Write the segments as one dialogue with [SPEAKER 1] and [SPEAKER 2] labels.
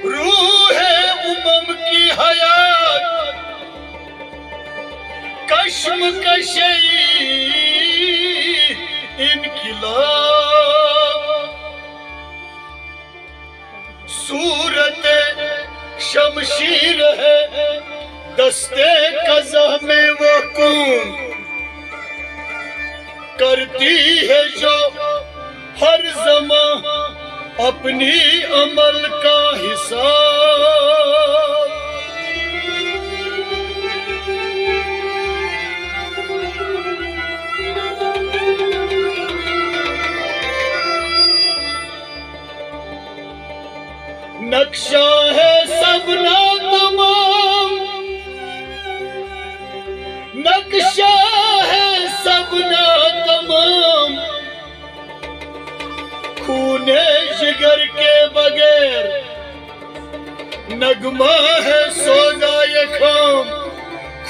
[SPEAKER 1] रूह है उमम की हयात कश्मकशी इनकिलाब सूरत शमशीर है दस्ते कज़ा में वो कौन करती है जो हर ज़मा अपनी अमल का हिसाब। नक्शा है सबना तमाम, नक्शा है सबना तमाम, खूने जिगर के बगैर नगमा है सोजा ये खाम।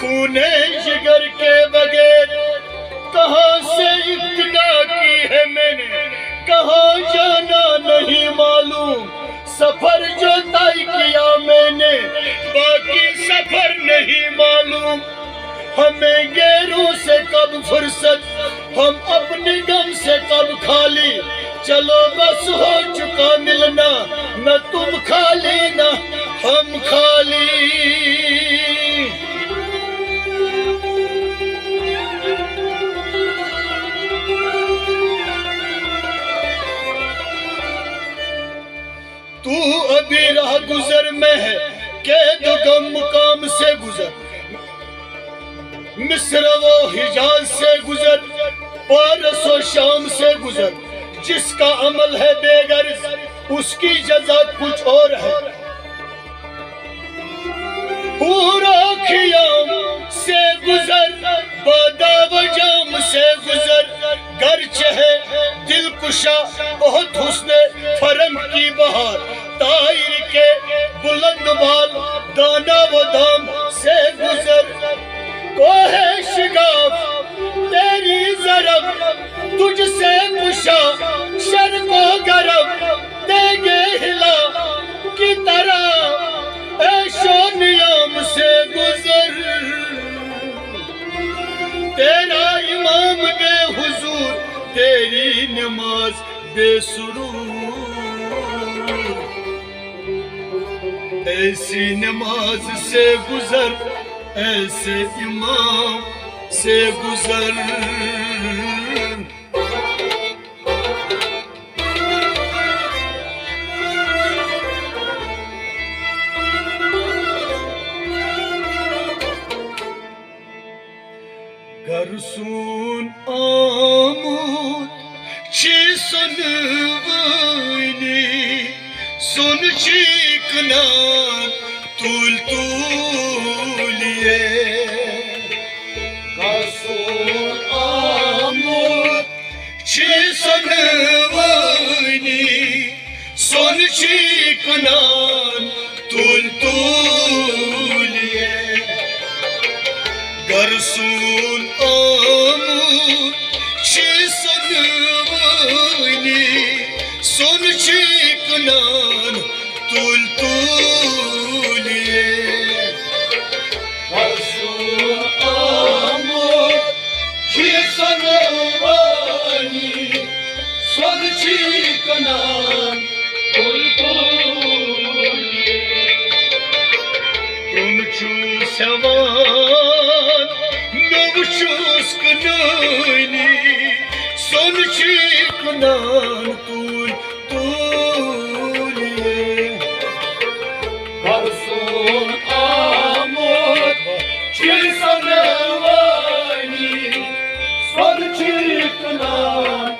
[SPEAKER 1] खूने जिगर के बगैर कहाँ से इब्तिदा की है मैंने, कहाँ जाना नहीं मालूम। सफर जो तय किया मैंने बाकी सफर नहीं मालूम। हमें गैरों से कब फुर्सत, हम अपने गम से कब खाली। चलो बस हो चुका मिलना, न तुम खाली न हम खाली। तू अभी राह गुजर में है, कैद गम मुकाम से गुजर। मिस्र वो हिजाज से गुजर, पारस और शाम से गुजर। जिसका अमल है बेगर्ज उसकी जज़ा कुछ और है। पूरा खियाम से गुजर, बादा वजाम से गुजर। गर्च है दिल कुशा बहुत हुस्ने फरम की बहार। ताहिर के बुलंद बाल दाना व दाम से गुजर। कोहे शिगाफ तेरी जरब तुझसे कुशा, शर को गरब देगे हिला की तरह। ऐशो नियम से गुजर, तेरा इमाम बे हुजूर, तेरी नमाज बेसुरूर। ऐसी नमाज से गुजर, ऐसे इमाम से गुजर। Garsun amut çi sonvani son çiknan tul tuliye. Garsun amut çi sonvani son çiknan tul tuliye. Garsun amut çi sonvani son çiknan tul tuliye. Garsun amut çi sonvani son çiknan tul tuliye. Tunçu sevan novuşuz kınani son çiknan tul tuliye. Garsun amut çi sonvani son çiknan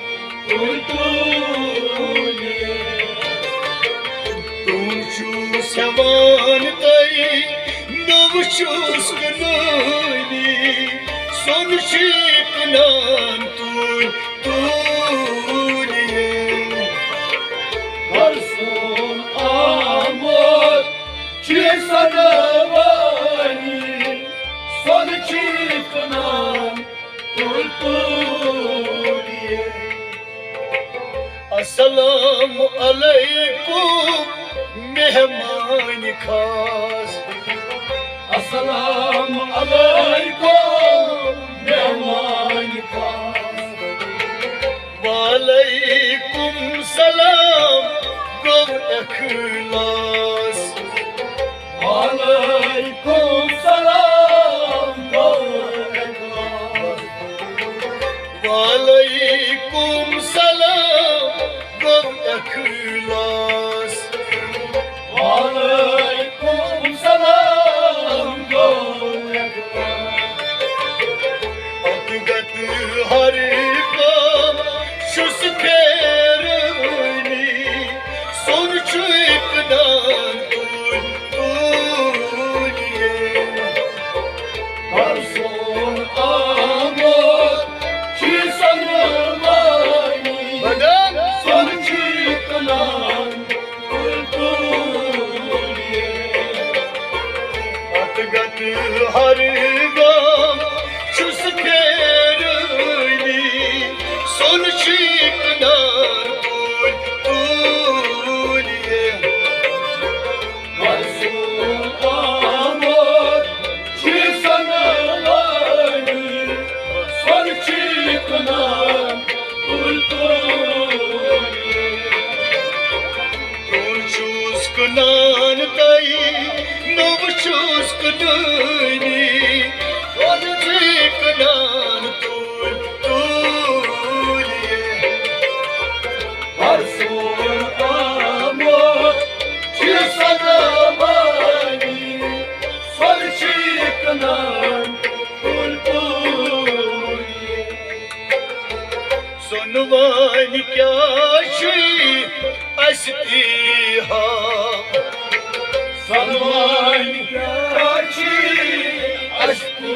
[SPEAKER 1] tul tuliye. Tunçu sevan tayi novuşuz kınani son çiknan tul tuliye. Garsun amut çi sonvani son çiknan tul tuliye. अस्सलाम अलैकुम मेहमान खास।
[SPEAKER 2] अस्सलाम अलैकुम मेहमान खास।
[SPEAKER 1] वालेकुम सलाम गो इखलास।
[SPEAKER 2] वालेकुम सलाम गो इखलास।
[SPEAKER 1] वालेकुम सलाम गो इखलास।
[SPEAKER 2] वालेकुम सलाम गो इखलास।
[SPEAKER 1] अतगत हर काम शुस फेरनी सुन चुक नान तूलिए।
[SPEAKER 2] परसों आमोद की सनवानी
[SPEAKER 1] बदन
[SPEAKER 2] सोची कनान तुलिए।
[SPEAKER 1] अतगत हर गाम शुस फेरनी सुन चुक नान तूलिए।
[SPEAKER 2] परसों आमोद की सनवानी सोची Kanan तुलिए।
[SPEAKER 1] Tur chus kunan tai nov chus kunani on kunan tuliye.
[SPEAKER 2] परसों आमोद की सनवानी सोची Kanan तुलिए।
[SPEAKER 1] Sunvan kya shi asti ha
[SPEAKER 2] सनवानी क्या छी अश्ती